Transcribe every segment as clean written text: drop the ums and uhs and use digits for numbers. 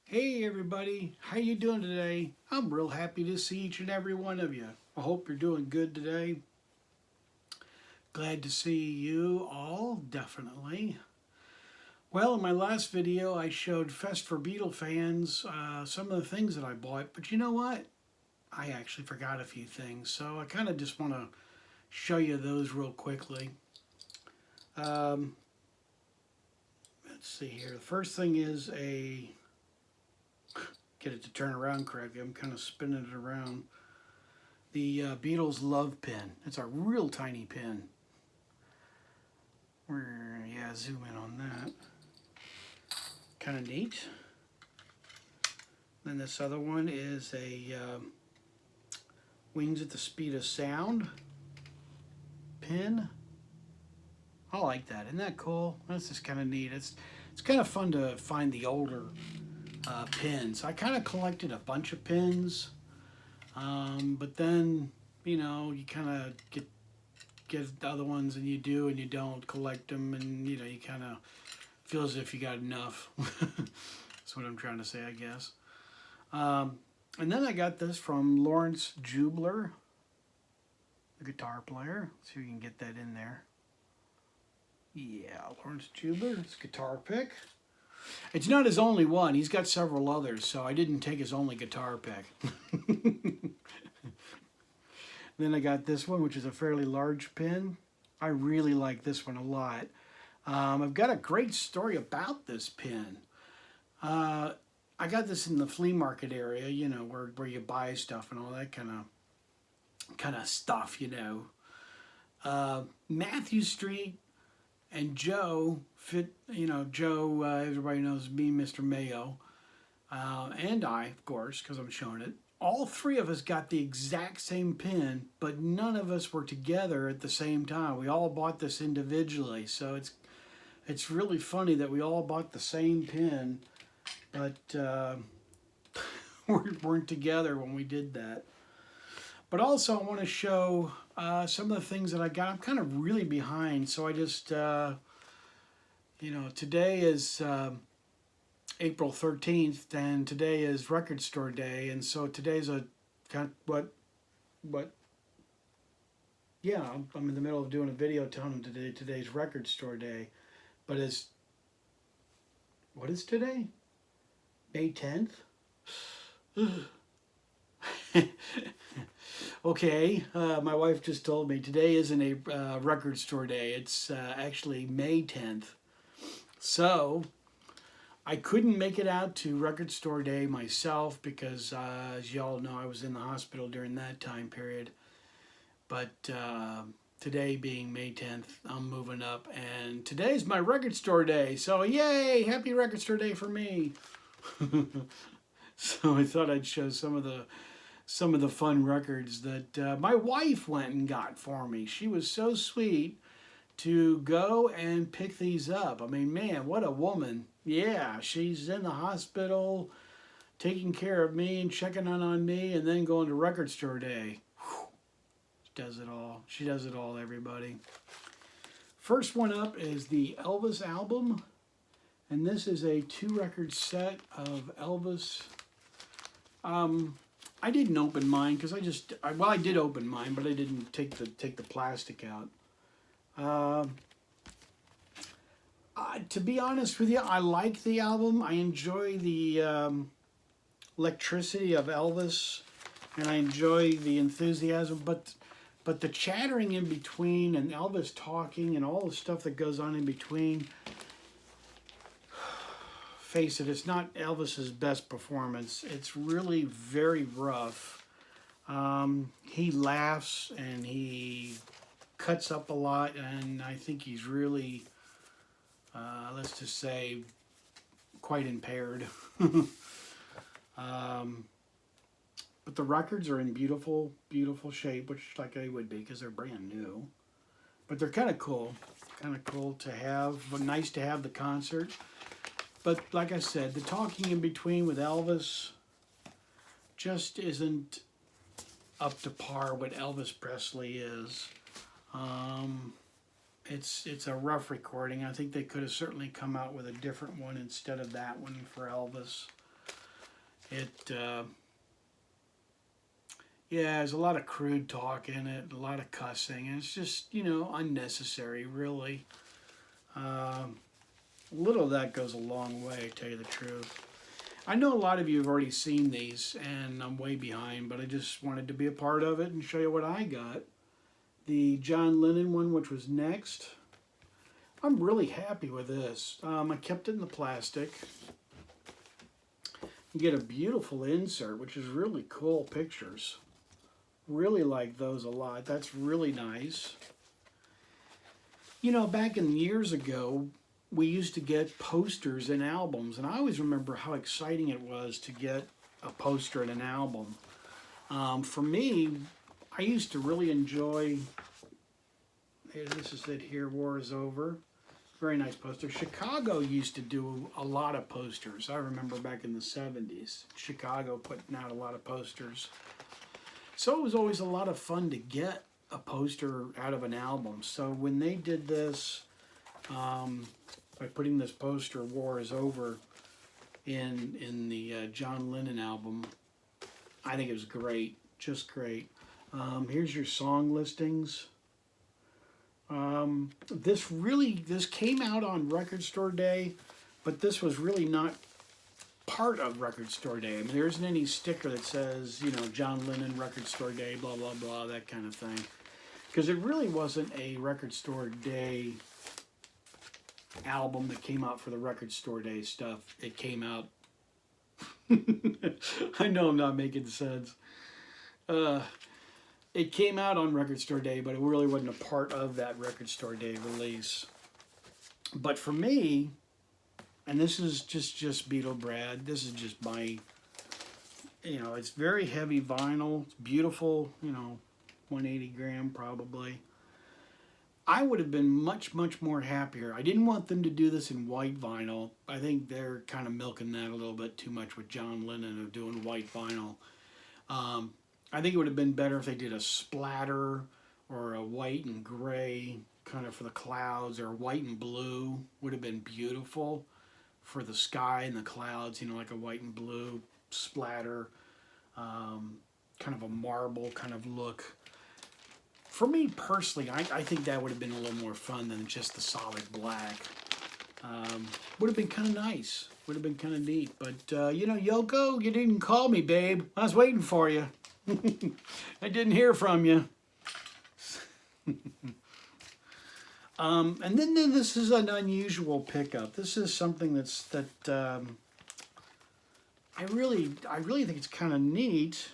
Hey everybody, how you doing today? I'm real happy to see each and every one of you. I hope you're doing good today. Glad to see you all, definitely. Well, in my last video, I showed Fest for Beatle fans some of the things that I bought, but you know what? I actually forgot a few things, so I kind of just want to show you those real quickly. Um, let's see here. The first thing is get it to turn around correctly. I'm kind of spinning it around. The Beatles Love Pin. It's a real tiny pin. Yeah, zoom in on that. Kind of neat. Then this other one is a Wings at the Speed of Sound pin. I like that. Isn't that cool? That's just kind of neat. It's kind of fun to find the older pins. I kind of collected a bunch of pins, but then you kind of get the other ones and you do and you don't collect them, and you kind of feel as if you got enough. That's what I'm trying to say, I guess. And then I got this from Lawrence Jubler, the guitar player. Let's see if we can get that in there. Yeah, Lawrence Jubler, it's a guitar pick. It's not his only one. He's got several others, so I didn't take his only guitar pick. Then I got this one, which is a fairly large pin. I really like this one a lot. I've got a great story about this pin. I got this in the flea market area, where you buy stuff and all that kind of stuff, Matthew Street and Joe fit, Joe, everybody knows me, Mr. Mayo, and I, of course, because I'm showing it. All three of us got the exact same pin, but none of us were together at the same time. We all bought this individually, so it's really funny that we all bought the same pin, but we weren't together when we did that. But also, I want to show some of the things that I got. I'm kind of really behind, so I just, today is April 13th, and today is Record Store Day, and so today's a kind of yeah, I'm in the middle of doing a video telling them today's Record Store Day, but what is today? May 10th? Okay, my wife just told me today isn't a record store day. It's actually May 10th. So I couldn't make it out to Record Store Day myself because, as y'all know, I was in the hospital during that time period. But today being May 10th, I'm moving up, and today's my Record Store Day. So yay, happy Record Store Day for me. So I thought I'd show some of the fun records that my wife went and got for me. She was so sweet to go and pick these up. I mean, man, what a woman. Yeah, she's in the hospital taking care of me and checking on me and then going to Record Store Day. Whew. She does it all. She does it all, everybody. First one up is the Elvis album. And this is a 2-record set of Elvis. I didn't open mine because I did open mine, but I didn't take the plastic out. To be honest with you, I like the album. I enjoy the electricity of Elvis, and I enjoy the enthusiasm. But the chattering in between and Elvis talking and all the stuff that goes on in between. Face it, it's not Elvis's best performance. It's really very rough. He laughs and he cuts up a lot, and I think he's really, let's just say, quite impaired. But the records are in beautiful, beautiful shape, which like they would be because they're brand new. But they're kind of cool. Kind of cool to have, but nice to have the concert. But like I said, the talking in between with Elvis just isn't up to par what Elvis Presley is. It's a rough recording. I think they could have certainly come out with a different one instead of that one for Elvis. It, yeah, there's a lot of crude talk in it, a lot of cussing, and it's just, you know, unnecessary, really. Um, a little of that goes a long way, to tell you the truth. I know a lot of you have already seen these, and I'm way behind, but I just wanted to be a part of it and show you what I got. The John Lennon one, which was next. I'm really happy with this. I kept it in the plastic. You get a beautiful insert, which is really cool pictures. Really like those a lot. That's really nice. You know, back in years ago, we used to get posters in albums, and I always remember how exciting it was to get a poster in an album. For me, I used to really enjoy, this is it here, War is Over. Very nice poster. Chicago used to do a lot of posters. I remember back in the 70s, Chicago putting out a lot of posters. So it was always a lot of fun to get a poster out of an album. So when they did this, by putting this poster, War is Over, in the John Lennon album, I think it was great, just great. Here's your song listings. This came out on Record Store Day, but this was really not part of Record Store Day. I mean, there isn't any sticker that says, you know, John Lennon Record Store Day, blah, blah, blah, that kind of thing. Because it really wasn't a Record Store Day album that came out for the Record Store Day stuff. It came out... I know I'm not making sense. It came out on Record Store Day, but it really wasn't a part of that Record Store Day release. But for me, and this is just Beatle Brad, this is just my, you know, it's very heavy vinyl, it's beautiful, you know, 180 gram probably. I would have been much, much more happier. I didn't want them to do this in white vinyl. I think they're kind of milking that a little bit too much with John Lennon of doing white vinyl. I think it would have been better if they did a splatter or a white and gray kind of for the clouds, or white and blue would have been beautiful for the sky and the clouds, you know, like a white and blue splatter, kind of a marble kind of look. For me personally, I think that would have been a little more fun than just the solid black. Would have been kind of nice. Would have been kind of neat. But, you know, Yoko, you didn't call me, babe. I was waiting for you. I didn't hear from you. And then this is an unusual pickup. This is something I really think it's kind of neat.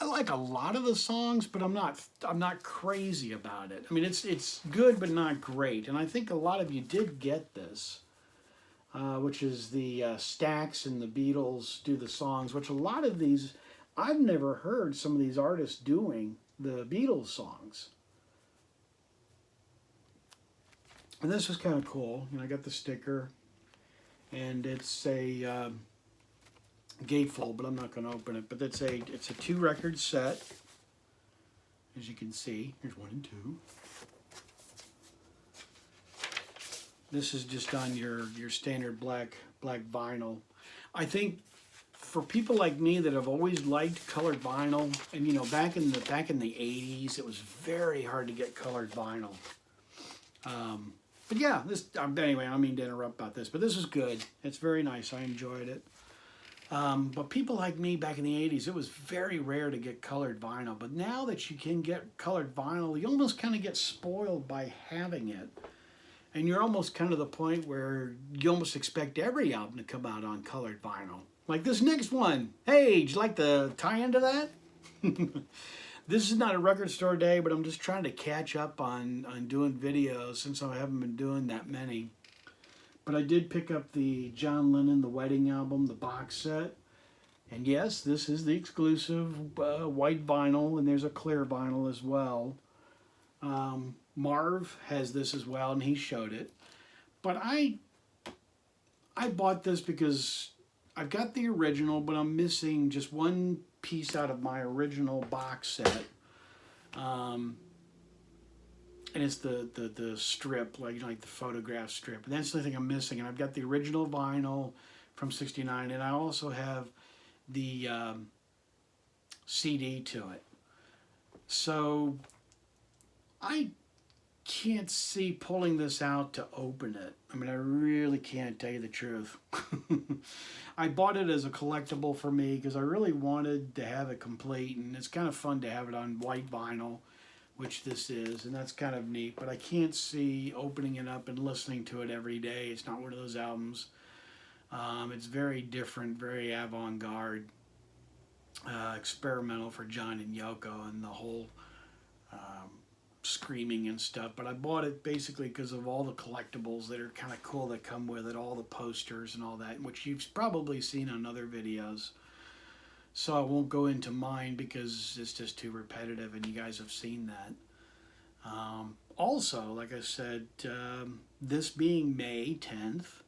I like a lot of the songs, but I'm not crazy about it. I mean, it's good, but not great. And I think a lot of you did get this, which is the Stax and the Beatles do the songs, which a lot of these, I've never heard some of these artists doing the Beatles songs. And this was kind of cool. You know, I got the sticker, and it's a gatefold, but I'm not going to open it. But it's a 2-record set, as you can see. Here's 1 and 2. This is just on your standard black vinyl. I think for people like me that have always liked colored vinyl, and you know, back in the 80s, it was very hard to get colored vinyl. But yeah, anyway, I don't mean to interrupt about this, but this is good. It's very nice. I enjoyed it. But people like me back in the 80s, it was very rare to get colored vinyl. But now that you can get colored vinyl, you almost kind of get spoiled by having it. And you're almost kind of the point where you almost expect every album to come out on colored vinyl. Like this next one. Hey, would you like to tie into that? This is not a Record Store Day, but I'm just trying to catch up on doing videos since I haven't been doing that many. But I did pick up the John Lennon, the Wedding album, the box set. And yes, this is the exclusive white vinyl, and there's a clear vinyl as well. Marv has this as well, and he showed it. But I bought this because I've got the original, but I'm missing just one piece out of my original box set. and it's the strip, like the photograph strip. And that's the thing I'm missing. And I've got the original vinyl from '69, and I also have the CD to it. So I can't see pulling this out to open it. I mean, I really can't, tell you the truth. I bought it as a collectible for me because I really wanted to have it complete, and it's kind of fun to have it on white vinyl, which this is, and that's kind of neat. But I can't see opening it up and listening to it every day. It's not one of those albums. It's very different, very avant-garde, experimental for John and Yoko, and the whole screaming and stuff. But I bought it basically because of all the collectibles that are kind of cool that come with it, all the posters and all that, which you've probably seen on other videos. So I won't go into mine because it's just too repetitive, and you guys have seen that. Also, like I said, this being May 10th,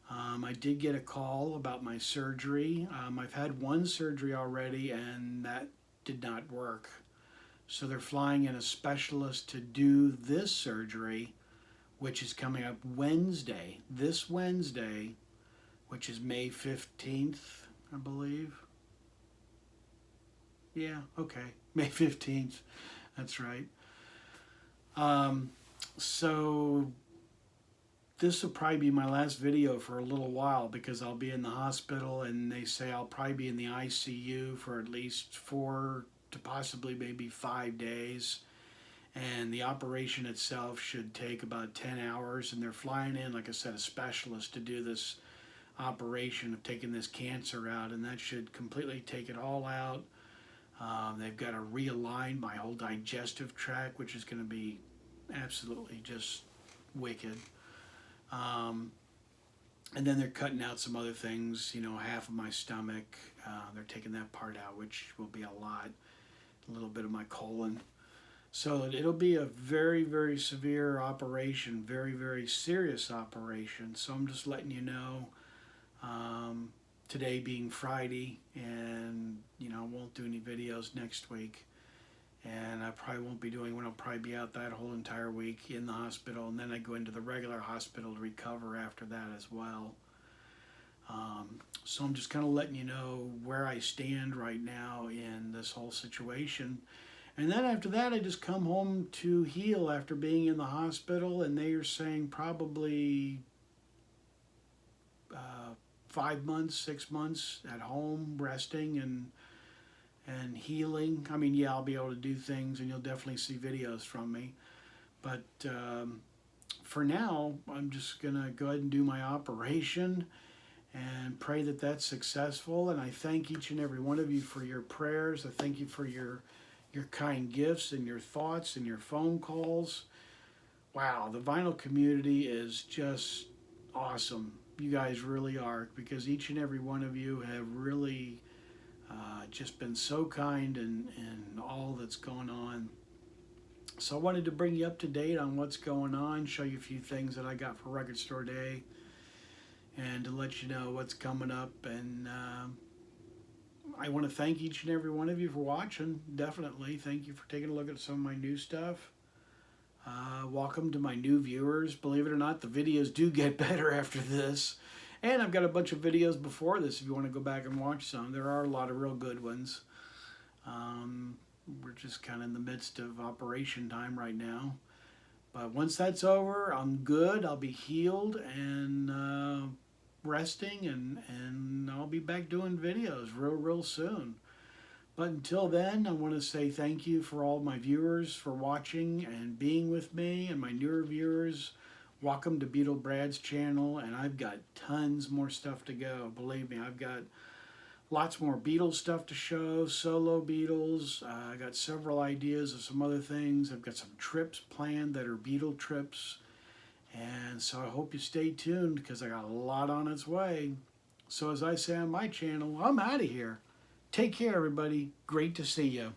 I did get a call about my surgery. I've had one surgery already, and that did not work. So they're flying in a specialist to do this surgery, which is coming up Wednesday, this Wednesday, which is May 15th, I believe. Yeah, okay, May 15th, that's right. So this will probably be my last video for a little while because I'll be in the hospital, and they say I'll probably be in the ICU for at least 4 to possibly maybe 5 days. And the operation itself should take about 10 hours, and they're flying in, like I said, a specialist to do this operation of taking this cancer out, and that should completely take it all out. They've got to realign my whole digestive tract, which is going to be absolutely just wicked. And then they're cutting out some other things, half of my stomach. They're taking that part out, which will be a lot, a little bit of my colon. So it'll be a very, very severe operation, very, very serious operation. So I'm just letting you know, today being Friday, and I won't do any videos next week. And I probably won't be doing one. I'll probably be out that whole entire week in the hospital, and then I go into the regular hospital to recover after that as well. So I'm just kind of letting you know where I stand right now in this whole situation. And then after that, I just come home to heal after being in the hospital, and they are saying probably 5 months, 6 months at home, resting and healing. I mean, yeah, I'll be able to do things, and you'll definitely see videos from me. But for now, I'm just going to go ahead and do my operation and pray that that's successful. And I thank each and every one of you for your prayers. I thank you for your kind gifts and your thoughts and your phone calls. Wow, the vinyl community is just awesome. You guys really are, because each and every one of you have really just been so kind in all that's going on. So I wanted to bring you up to date on what's going on, show you a few things that I got for Record Store Day, and to let you know what's coming up. And I want to thank each and every one of you for watching. Definitely thank you for taking a look at some of my new stuff. Welcome to my new viewers. Believe it or not, the videos do get better after this. And I've got a bunch of videos before this if you want to go back and watch some. There are a lot of real good ones. We're just kind of in the midst of operation time right now. But once that's over, I'm good. I'll be healed and resting, and I'll be back doing videos real soon. But until then, I want to say thank you for all my viewers for watching and being with me, and my newer viewers. Welcome to Beatle Brad's channel, and I've got tons more stuff to go. Believe me, I've got lots more Beatles stuff to show, solo Beatles. I got several ideas of some other things. I've got some trips planned that are Beatle trips. And so I hope you stay tuned, because I got a lot on its way. So as I say on my channel, I'm out of here. Take care, everybody. Great to see you.